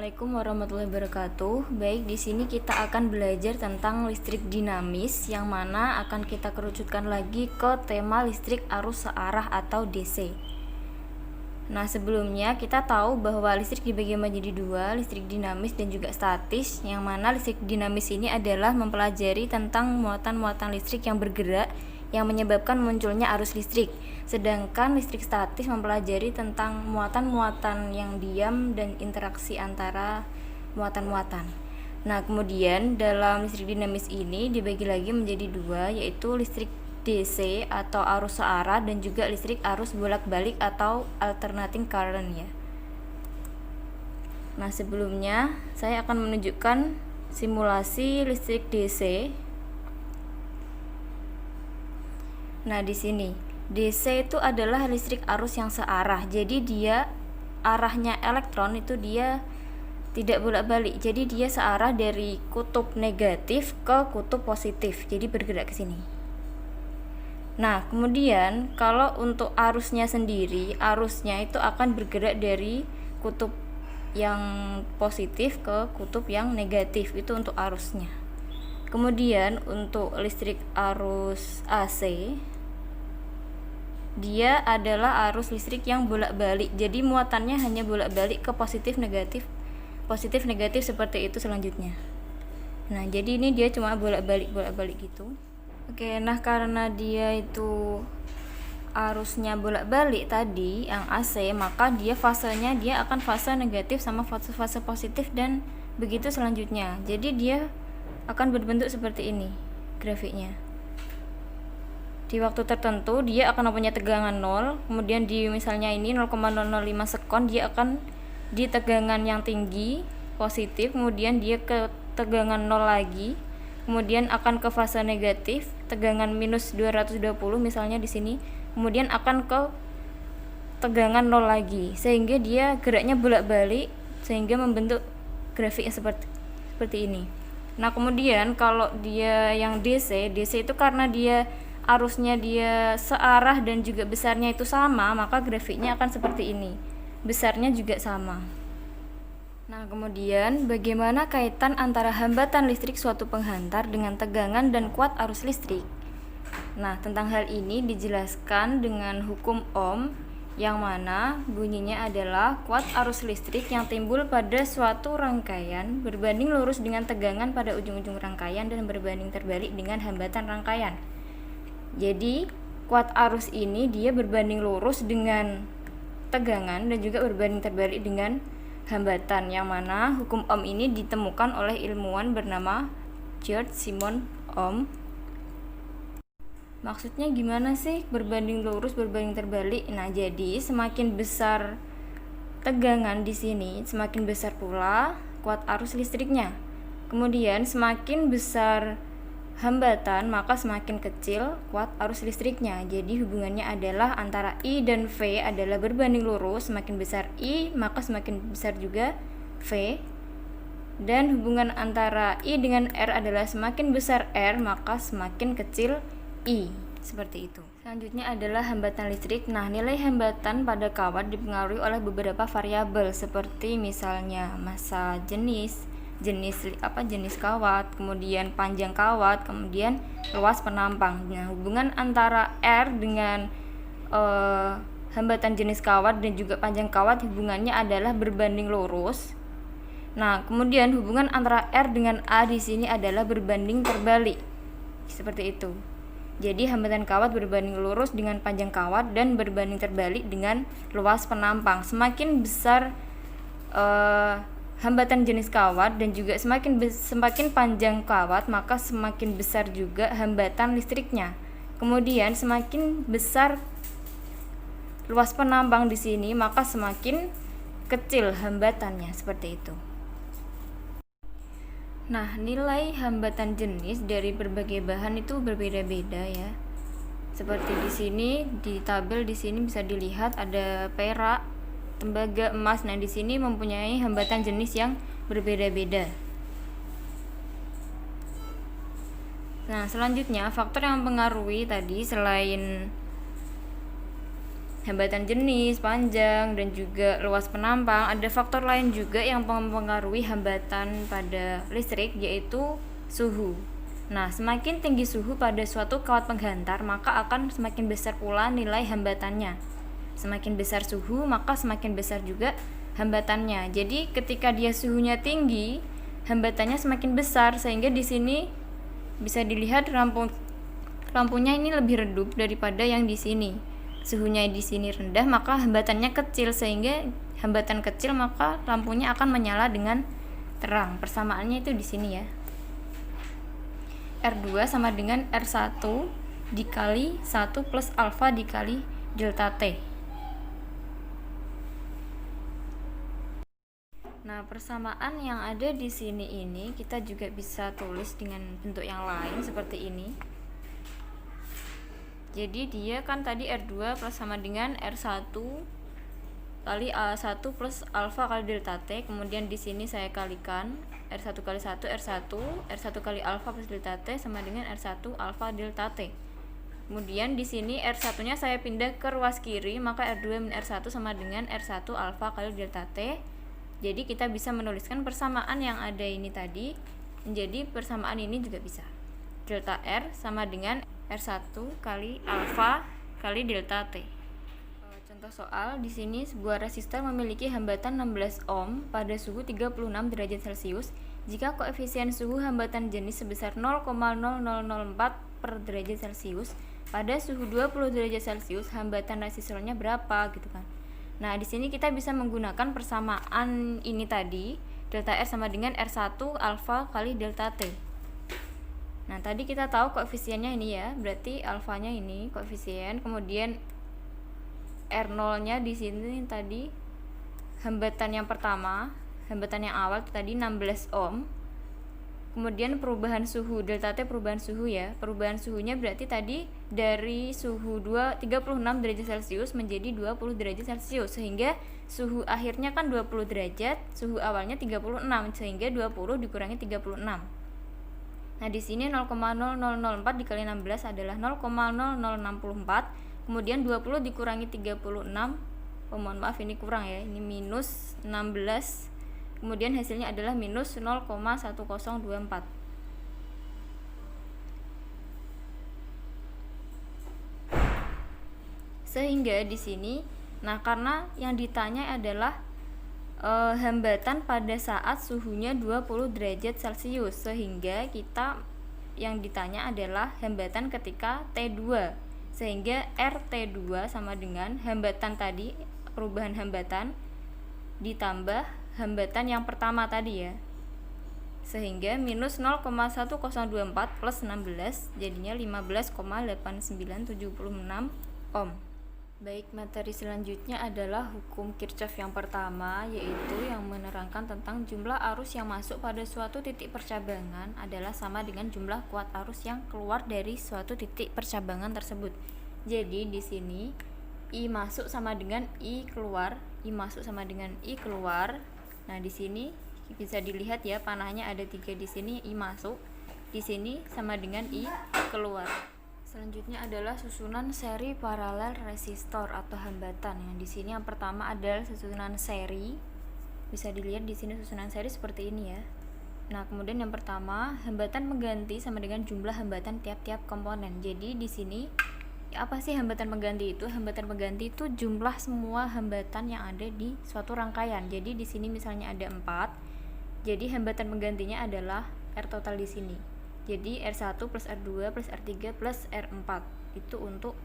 Assalamualaikum warahmatullahi wabarakatuh. Baik, di sini kita akan belajar tentang listrik dinamis yang mana akan kita kerucutkan lagi ke tema listrik arus searah atau DC. Nah, sebelumnya kita tahu bahwa listrik dibagi menjadi dua, listrik dinamis dan juga statis, yang mana listrik dinamis ini adalah mempelajari tentang muatan-muatan listrik yang bergerak yang menyebabkan munculnya arus listrik. Sedangkan listrik statis mempelajari tentang muatan-muatan yang diam dan interaksi antara muatan-muatan. Nah, kemudian dalam listrik dinamis ini dibagi lagi menjadi dua, yaitu listrik DC atau arus searah dan juga listrik arus bolak-balik atau alternating current ya. Nah, sebelumnya saya akan menunjukkan simulasi listrik DC. Nah, di sini DC itu adalah listrik arus yang searah. Jadi dia arahnya elektron itu dia tidak bolak-balik. Jadi dia searah dari kutub negatif ke kutub positif. Jadi bergerak ke sini. Nah, kemudian kalau untuk arusnya sendiri, arusnya itu akan bergerak dari kutub yang positif ke kutub yang negatif. Itu untuk arusnya. Kemudian untuk listrik arus AC, dia adalah arus listrik yang bolak-balik. Jadi muatannya hanya bolak-balik ke positif negatif seperti itu selanjutnya. Nah, jadi ini dia cuma bolak-balik gitu. Oke, nah karena dia itu arusnya bolak-balik tadi yang AC, maka dia fasenya dia akan fase negatif sama fase positif dan begitu selanjutnya. Jadi dia akan berbentuk seperti ini grafiknya. Di waktu tertentu dia akan mempunyai tegangan 0, kemudian di misalnya ini 0,005 sekon dia akan di tegangan yang tinggi positif, kemudian dia ke tegangan 0 lagi, kemudian akan ke fase negatif tegangan minus 220 misalnya di sini, kemudian akan ke tegangan 0 lagi, sehingga dia geraknya bolak-balik sehingga membentuk grafiknya seperti ini. Nah, kemudian kalau dia yang DC itu karena dia arusnya dia searah dan juga besarnya itu sama, maka grafiknya akan seperti ini. Besarnya juga sama. Nah, kemudian bagaimana kaitan antara hambatan listrik suatu penghantar dengan tegangan dan kuat arus listrik? Nah, tentang hal ini dijelaskan dengan hukum Ohm, yang mana bunyinya adalah kuat arus listrik yang timbul pada suatu rangkaian berbanding lurus dengan tegangan pada ujung-ujung rangkaian dan berbanding terbalik dengan hambatan rangkaian. Jadi kuat arus ini dia berbanding lurus dengan tegangan dan juga berbanding terbalik dengan hambatan, yang mana hukum Ohm ini ditemukan oleh ilmuwan bernama George Simon Ohm. Maksudnya gimana sih berbanding lurus berbanding terbalik? Nah, jadi semakin besar tegangan di sini, semakin besar pula kuat arus listriknya. Kemudian semakin besar hambatan, maka semakin kecil kuat arus listriknya. Jadi hubungannya adalah antara I dan V adalah berbanding lurus. Semakin besar I, maka semakin besar juga V. Dan hubungan antara I dengan R adalah semakin besar R, maka semakin kecil I. Seperti itu. Selanjutnya adalah hambatan listrik. Nah, nilai hambatan pada kawat dipengaruhi oleh beberapa variabel seperti misalnya massa jenis kawat, kemudian panjang kawat, kemudian luas penampang. Nah, hubungan antara R dengan hambatan jenis kawat dan juga panjang kawat hubungannya adalah berbanding lurus. Nah, kemudian hubungan antara R dengan A di sini adalah berbanding terbalik. Seperti itu. Jadi hambatan kawat berbanding lurus dengan panjang kawat dan berbanding terbalik dengan luas penampang. Semakin besar hambatan jenis kawat dan juga semakin panjang kawat, maka semakin besar juga hambatan listriknya. Kemudian semakin besar luas penampang di sini, maka semakin kecil hambatannya, seperti itu. Nah, nilai hambatan jenis dari berbagai bahan itu berbeda-beda ya. Seperti di sini di tabel di sini bisa dilihat ada perak, tembaga, emas. Nah, di sini mempunyai hambatan jenis yang berbeda-beda. Nah, selanjutnya faktor yang mempengaruhi tadi selain hambatan jenis, panjang, dan juga luas penampang. Ada faktor lain juga yang mempengaruhi hambatan pada listrik, yaitu suhu. Nah, semakin tinggi suhu pada suatu kawat penghantar, maka akan semakin besar pula nilai hambatannya. Semakin besar suhu, maka semakin besar juga hambatannya. Jadi, ketika dia suhunya tinggi, hambatannya semakin besar, sehingga di sini bisa dilihat lampunya ini lebih redup daripada yang di sini. Suhunya di sini rendah, maka hambatannya kecil, sehingga hambatan kecil maka lampunya akan menyala dengan terang. Persamaannya itu di sini ya. R2 sama dengan R1 dikali 1 plus alfa dikali delta T. Nah, persamaan yang ada di sini ini kita juga bisa tulis dengan bentuk yang lain seperti ini. Jadi dia kan tadi R2 plus sama dengan R1 kali A1 plus alfa kali delta T. Kemudian di sini saya kalikan R1 kali 1 R1, R1 kali alfa plus delta T sama dengan R1 alfa delta T. Kemudian di sini R1-nya saya pindah ke ruas kiri, maka R2 min R1 sama dengan R1 alfa kali delta T. Jadi kita bisa menuliskan persamaan yang ada ini tadi menjadi persamaan ini juga bisa. Delta R sama dengan R1 kali alfa kali delta T. Contoh soal, di sini sebuah resistor memiliki hambatan 16 ohm pada suhu 36 derajat Celcius jika koefisien suhu hambatan jenis sebesar 0,0004 per derajat Celcius. Pada suhu 20 derajat Celcius hambatan resistornya berapa gitu kan. Nah, di sini kita bisa menggunakan persamaan ini tadi, delta R sama dengan R1 alfa kali delta T. Nah, tadi kita tahu koefisiennya ini ya, berarti alfanya ini koefisien, kemudian R0-nya di sini tadi hambatan yang pertama, hambatan yang awal tadi 16 ohm. Kemudian perubahan suhu, delta T perubahan suhu ya. Perubahan suhunya berarti tadi dari suhu 36 derajat Celcius menjadi 20 derajat Celcius, sehingga suhu akhirnya kan 20 derajat, suhu awalnya 36, sehingga 20 dikurangi 36. Nah, di sini 0,0004 dikali 16 adalah 0,0064. Kemudian 20 dikurangi 36. Mohon maaf ini kurang ya. Ini minus 16. Kemudian hasilnya adalah minus 0,1024. Sehingga di sini, nah karena yang ditanya adalah hambatan pada saat suhunya 20 derajat Celcius, sehingga kita yang ditanya adalah hambatan ketika T2, sehingga RT2 sama dengan hambatan tadi, perubahan hambatan ditambah hambatan yang pertama tadi ya, sehingga minus 0,1024 plus 16 jadinya 15,8976 ohm. Baik, materi selanjutnya adalah hukum Kirchhoff yang pertama, yaitu yang menerangkan tentang jumlah arus yang masuk pada suatu titik percabangan adalah sama dengan jumlah kuat arus yang keluar dari suatu titik percabangan tersebut. Jadi di sini I masuk sama dengan I keluar, I masuk sama dengan I keluar. Nah, di sini bisa dilihat ya, panahnya ada 3 di sini, I masuk, di sini sama dengan I keluar. Selanjutnya adalah susunan seri paralel resistor atau hambatan. Yang di sini yang pertama adalah susunan seri. Bisa dilihat di sini susunan seri seperti ini ya. Nah, kemudian yang pertama, hambatan pengganti sama dengan jumlah hambatan tiap-tiap komponen. Jadi di sini apa sih hambatan pengganti itu? Hambatan pengganti itu jumlah semua hambatan yang ada di suatu rangkaian. Jadi di sini misalnya ada 4. Jadi hambatan penggantinya adalah R total di sini. Jadi R1 plus R2 plus R3 plus R4. Itu untuk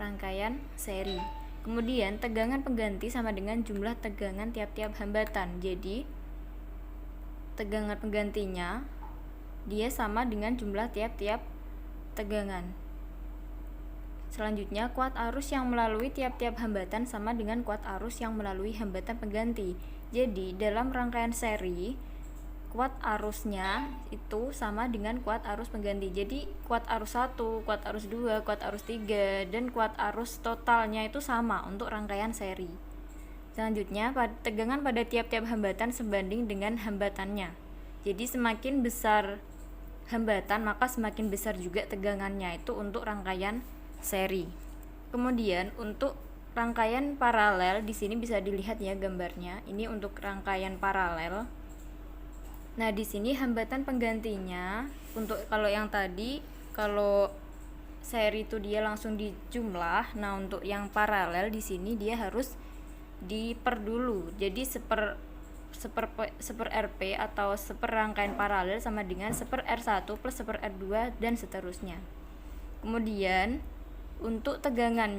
rangkaian seri. Kemudian tegangan pengganti sama dengan jumlah tegangan tiap-tiap hambatan. Jadi tegangan penggantinya dia sama dengan jumlah tiap-tiap tegangan. Selanjutnya, kuat arus yang melalui tiap-tiap hambatan sama dengan kuat arus yang melalui hambatan pengganti. Jadi, dalam rangkaian seri, kuat arusnya itu sama dengan kuat arus pengganti. Jadi, kuat arus 1, kuat arus 2, kuat arus 3, dan kuat arus totalnya itu sama untuk rangkaian seri. Selanjutnya, tegangan pada tiap-tiap hambatan sebanding dengan hambatannya. Jadi, semakin besar hambatan, maka semakin besar juga tegangannya, itu untuk rangkaian seri. Kemudian untuk rangkaian paralel di sini bisa dilihat ya gambarnya. Ini untuk rangkaian paralel. Nah, di sini hambatan penggantinya untuk kalau yang tadi kalau seri itu dia langsung dijumlah. Nah, untuk yang paralel di sini dia harus diper dulu. Jadi seper RP atau seper rangkaian paralel sama dengan seper R1 plus seper R2 dan seterusnya. Kemudian untuk tegangan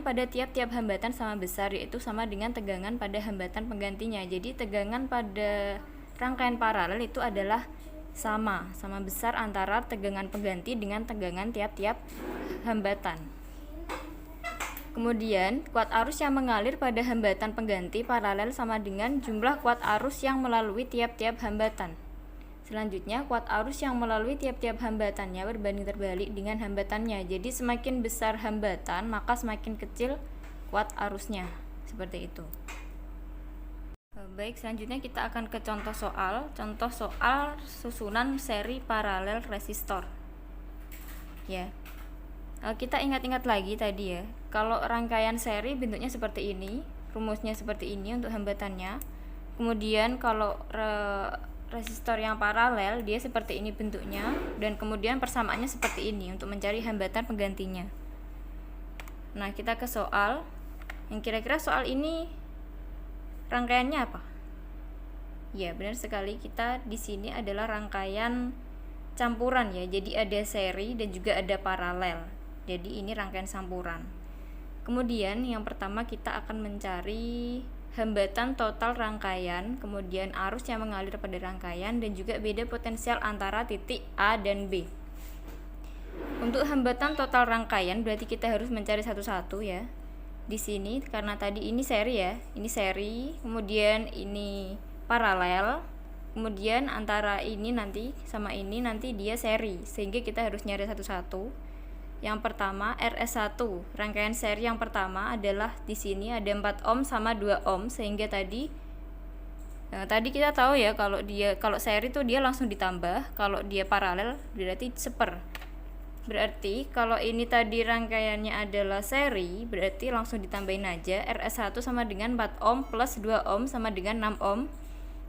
pada tiap-tiap hambatan sama besar, yaitu sama dengan tegangan pada hambatan penggantinya. Jadi tegangan pada rangkaian paralel itu adalah sama besar antara tegangan pengganti dengan tegangan tiap-tiap hambatan. Kemudian kuat arus yang mengalir pada hambatan pengganti paralel sama dengan jumlah kuat arus yang melalui tiap-tiap hambatan. Selanjutnya, kuat arus yang melalui tiap-tiap hambatannya berbanding terbalik dengan hambatannya. Jadi semakin besar hambatan, maka semakin kecil kuat arusnya. Seperti itu. Baik, selanjutnya kita akan ke contoh soal. Contoh soal susunan seri paralel resistor. Ya. Kita ingat-ingat lagi tadi ya. Kalau rangkaian seri bentuknya seperti ini, rumusnya seperti ini untuk hambatannya. Kemudian kalau resistor yang paralel dia seperti ini bentuknya, dan kemudian persamaannya seperti ini untuk mencari hambatan penggantinya. Nah, kita ke soal. Yang kira-kira soal ini rangkaiannya apa? Ya, benar sekali, kita di sini adalah rangkaian campuran ya. Jadi ada seri dan juga ada paralel. Jadi ini rangkaian campuran. Kemudian yang pertama kita akan mencari hambatan total rangkaian, kemudian arus yang mengalir pada rangkaian, dan juga beda potensial antara titik A dan B. Untuk hambatan total rangkaian berarti kita harus mencari satu-satu ya. Di sini karena tadi ini seri ya, ini seri, kemudian ini paralel, kemudian antara ini nanti sama ini nanti dia seri, sehingga kita harus nyari satu-satu. Yang pertama RS1, rangkaian seri yang pertama adalah di sini ada 4 ohm sama 2 ohm, sehingga tadi kita tahu ya kalau seri itu dia langsung ditambah, kalau dia paralel berarti seper. Berarti kalau ini tadi rangkaiannya adalah seri, berarti langsung ditambahin aja RS1 sama dengan 4 ohm plus 2 ohm sama dengan 6 ohm.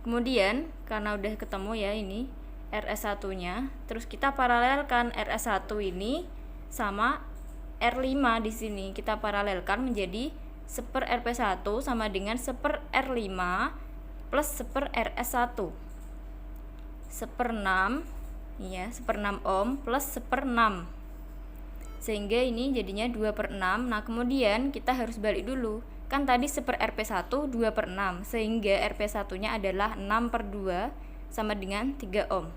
Kemudian karena udah ketemu ya ini RS1-nya, terus kita paralelkan RS1 ini sama R5 di sini. Kita paralelkan menjadi seper RP1 sama dengan seper R5 plus seper RS1. Seper 6 ya, seper 6 ohm plus seper 6. Sehingga ini jadinya 2/6. Nah, kemudian kita harus balik dulu. Kan tadi seper RP1 2/6, sehingga RP1-nya adalah 6/2 sama dengan 3 ohm.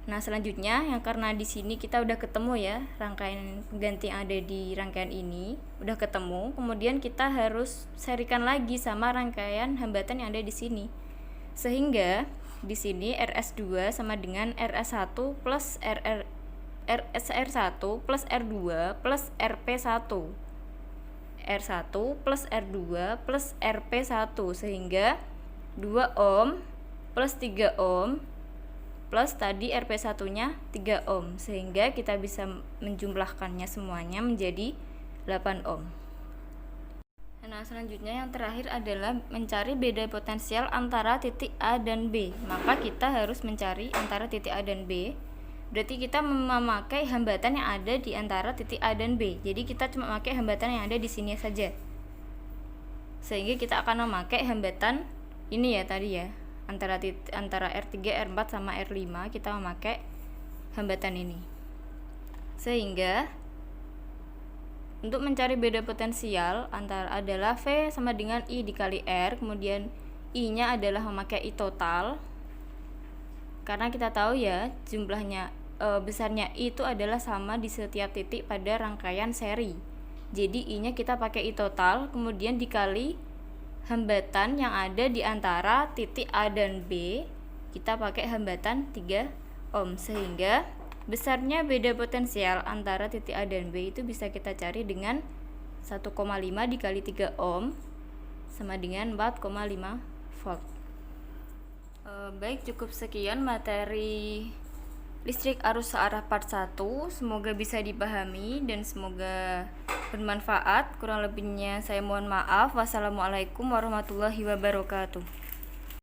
Nah, selanjutnya yang karena di sini kita udah ketemu ya rangkaian pengganti yang ada di rangkaian ini, udah ketemu, kemudian kita harus serikan lagi sama rangkaian hambatan yang ada di sini. Sehingga di sini RS2 sama dengan RS1 plus RS1 plus R2 plus RP1. R1 plus R2 plus RP1, sehingga 2 ohm plus 3 ohm plus tadi RP1-nya 3 ohm, sehingga kita bisa menjumlahkannya semuanya menjadi 8 ohm. Nah, selanjutnya yang terakhir adalah mencari beda potensial antara titik A dan B. Maka kita harus mencari antara titik A dan B. Berarti kita memakai hambatan yang ada di antara titik A dan B. Jadi kita cuma memakai hambatan yang ada di sini saja. Sehingga kita akan memakai hambatan ini ya tadi ya. Antara R3, R4 sama R5 kita memakai hambatan ini. Sehingga untuk mencari beda potensial antara adalah V sama dengan I dikali R, kemudian I-nya adalah memakai I total. Karena kita tahu ya jumlahnya besarnya I itu adalah sama di setiap titik pada rangkaian seri. Jadi I-nya kita pakai I total, kemudian dikali hambatan yang ada di antara titik A dan B, kita pakai hambatan 3 ohm, sehingga besarnya beda potensial antara titik A dan B itu bisa kita cari dengan 1,5 dikali 3 ohm sama dengan 4,5 volt. Baik, cukup sekian materi listrik arus searah part 1. Semoga bisa dipahami dan semoga bermanfaat. Kurang lebihnya saya mohon maaf. Wassalamualaikum warahmatullahi wabarakatuh.